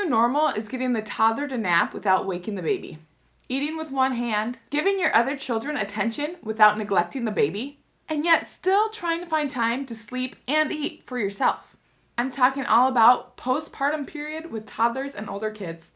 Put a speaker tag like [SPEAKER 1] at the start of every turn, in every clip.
[SPEAKER 1] normal is getting the toddler to nap without waking the baby, eating with one hand, giving your other children attention without neglecting the baby, and yet still trying to find time to sleep and eat for yourself. I'm talking all about postpartum period with toddlers and older kids.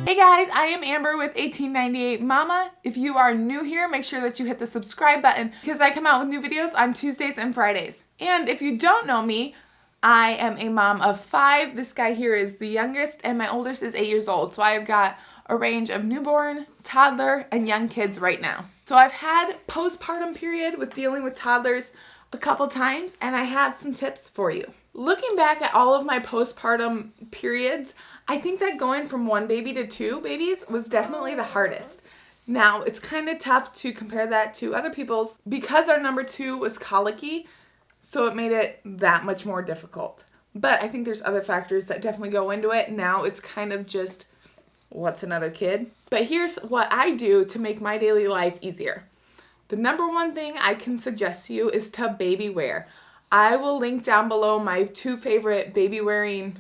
[SPEAKER 1] Hey guys, I am Amber with 1898 Mama. If you are new here, make sure that you hit the subscribe button because I come out with new videos on Tuesdays and Fridays. And if you don't know me, I am a mom of 5. This guy here is the youngest and my oldest is 8 years old. So I've got a range of newborn, toddler, and young kids right now. So I've had postpartum period with dealing with toddlers a couple times and I have some tips for you. Looking back at all of my postpartum periods, I think that going from 1 baby to 2 babies was definitely the hardest. Now, it's kind of tough to compare that to other people's because our number 2 was colicky, so it made it that much more difficult. But I think there's other factors that definitely go into it. Now it's kind of just, what's another kid? But here's what I do to make my daily life easier. The number one thing I can suggest to you is to baby wear. I will link down below my 2 favorite baby wearing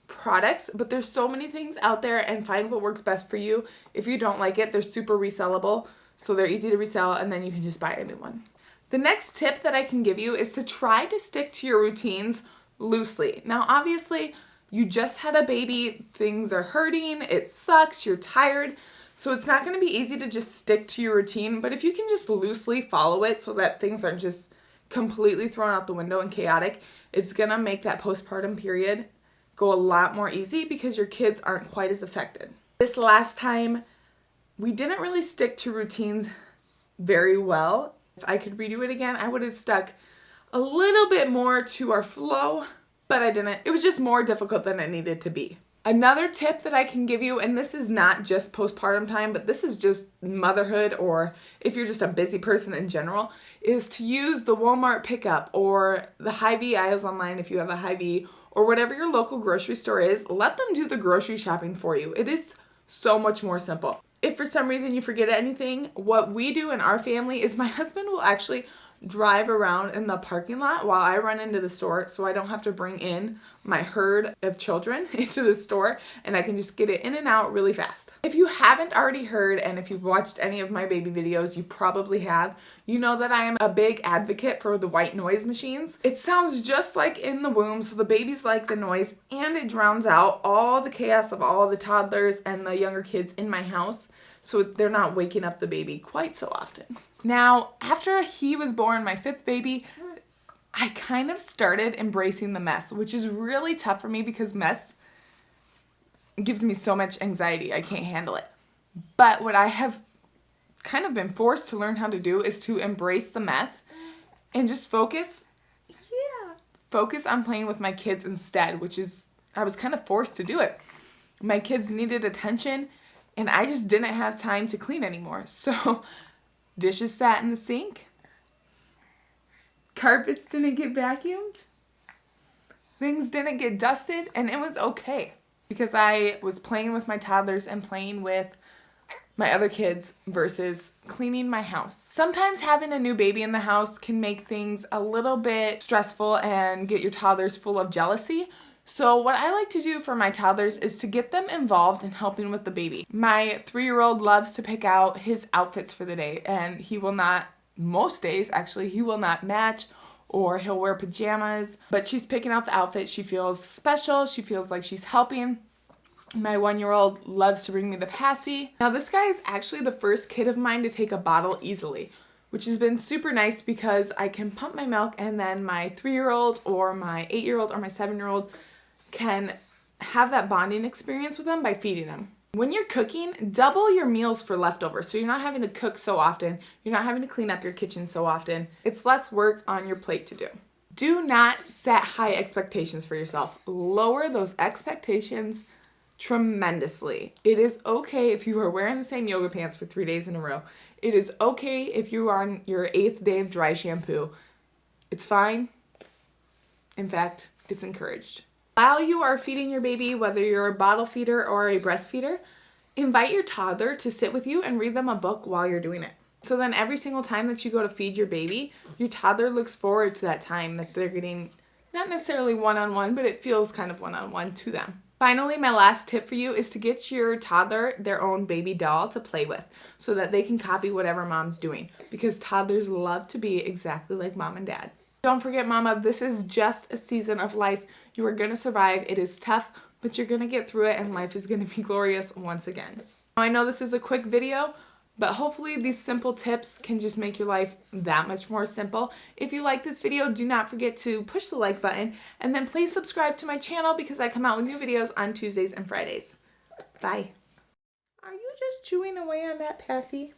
[SPEAKER 1] products, but there's so many things out there and find what works best for you. If you don't like it, they're super resellable, so they're easy to resell and then you can just buy a new one. The next tip that I can give you is to try to stick to your routines loosely. Now, obviously, you just had a baby, things are hurting, it sucks, you're tired, so it's not going to be easy to just stick to your routine, but if you can just loosely follow it so that things aren't just completely thrown out the window and chaotic, it's going to make that postpartum period go a lot more easy because your kids aren't quite as affected. This last time, we didn't really stick to routines very well. If I could redo it again, I would have stuck a little bit more to our flow, but I didn't. It was just more difficult than it needed to be. Another tip that I can give you, and this is not just postpartum time, but this is just motherhood or if you're just a busy person in general, is to use the Walmart pickup or the Hy-Vee aisles online if you have a Hy-Vee or whatever your local grocery store is. Let them do the grocery shopping for you. It is so much more simple. If for some reason you forget anything, what we do in our family is my husband will actually drive around in the parking lot while I run into the store so I don't have to bring in my herd of children into the store and I can just get it in and out really fast. If you haven't already heard, and if you've watched any of my baby videos, you probably have, you know that I am a big advocate for the white noise machines. It sounds just like in the womb, so the babies like the noise and it drowns out all the chaos of all the toddlers and the younger kids in my house, so they're not waking up the baby quite so often. Now, after he was born, my 5th baby, I kind of started embracing the mess, which is really tough for me because mess gives me so much anxiety. I can't handle it. But what I have kind of been forced to learn how to do is to embrace the mess and just focus on playing with my kids instead, which is, I was kind of forced to do it. My kids needed attention and I just didn't have time to clean anymore. So dishes sat in the sink. Carpets didn't get vacuumed. Things didn't get dusted, and it was okay because I was playing with my toddlers and playing with my other kids versus cleaning my house. Sometimes having a new baby in the house can make things a little bit stressful and get your toddlers full of jealousy. So what I like to do for my toddlers is to get them involved in helping with the baby. My 3-year-old loves to pick out his outfits for the day, and he will not, most days actually, he will not match or he'll wear pajamas, but she's picking out the outfit. She feels special. She feels like she's helping. My 1-year-old loves to bring me the passy. Now this guy is actually the first kid of mine to take a bottle easily, which has been super nice because I can pump my milk and then my 3-year-old or my 8-year-old or my 7-year-old can have that bonding experience with them by feeding them. When you're cooking, double your meals for leftovers. So you're not having to cook so often. You're not having to clean up your kitchen so often. It's less work on your plate to do. Do not set high expectations for yourself. Lower those expectations tremendously. It is okay if you are wearing the same yoga pants for 3 days in a row. It is okay if you are on your 8th day of dry shampoo. It's fine. In fact, it's encouraged. While you are feeding your baby, whether you're a bottle feeder or a breastfeeder, invite your toddler to sit with you and read them a book while you're doing it. So then every single time that you go to feed your baby, your toddler looks forward to that time that they're getting Not necessarily one-on-one, but it feels kind of one-on-one to them. Finally, my last tip for you is to get your toddler their own baby doll to play with so that they can copy whatever mom's doing, because toddlers love to be exactly like mom and dad. Don't forget, mama, this is just a season of life. You are going to survive. It is tough, but you're going to get through it, and life is going to be glorious once again. Now, I know this is a quick video, but hopefully these simple tips can just make your life that much more simple. If you like this video, do not forget to push the like button, and then please subscribe to my channel because I come out with new videos on Tuesdays and Fridays. Bye. Are you just chewing away on that passy?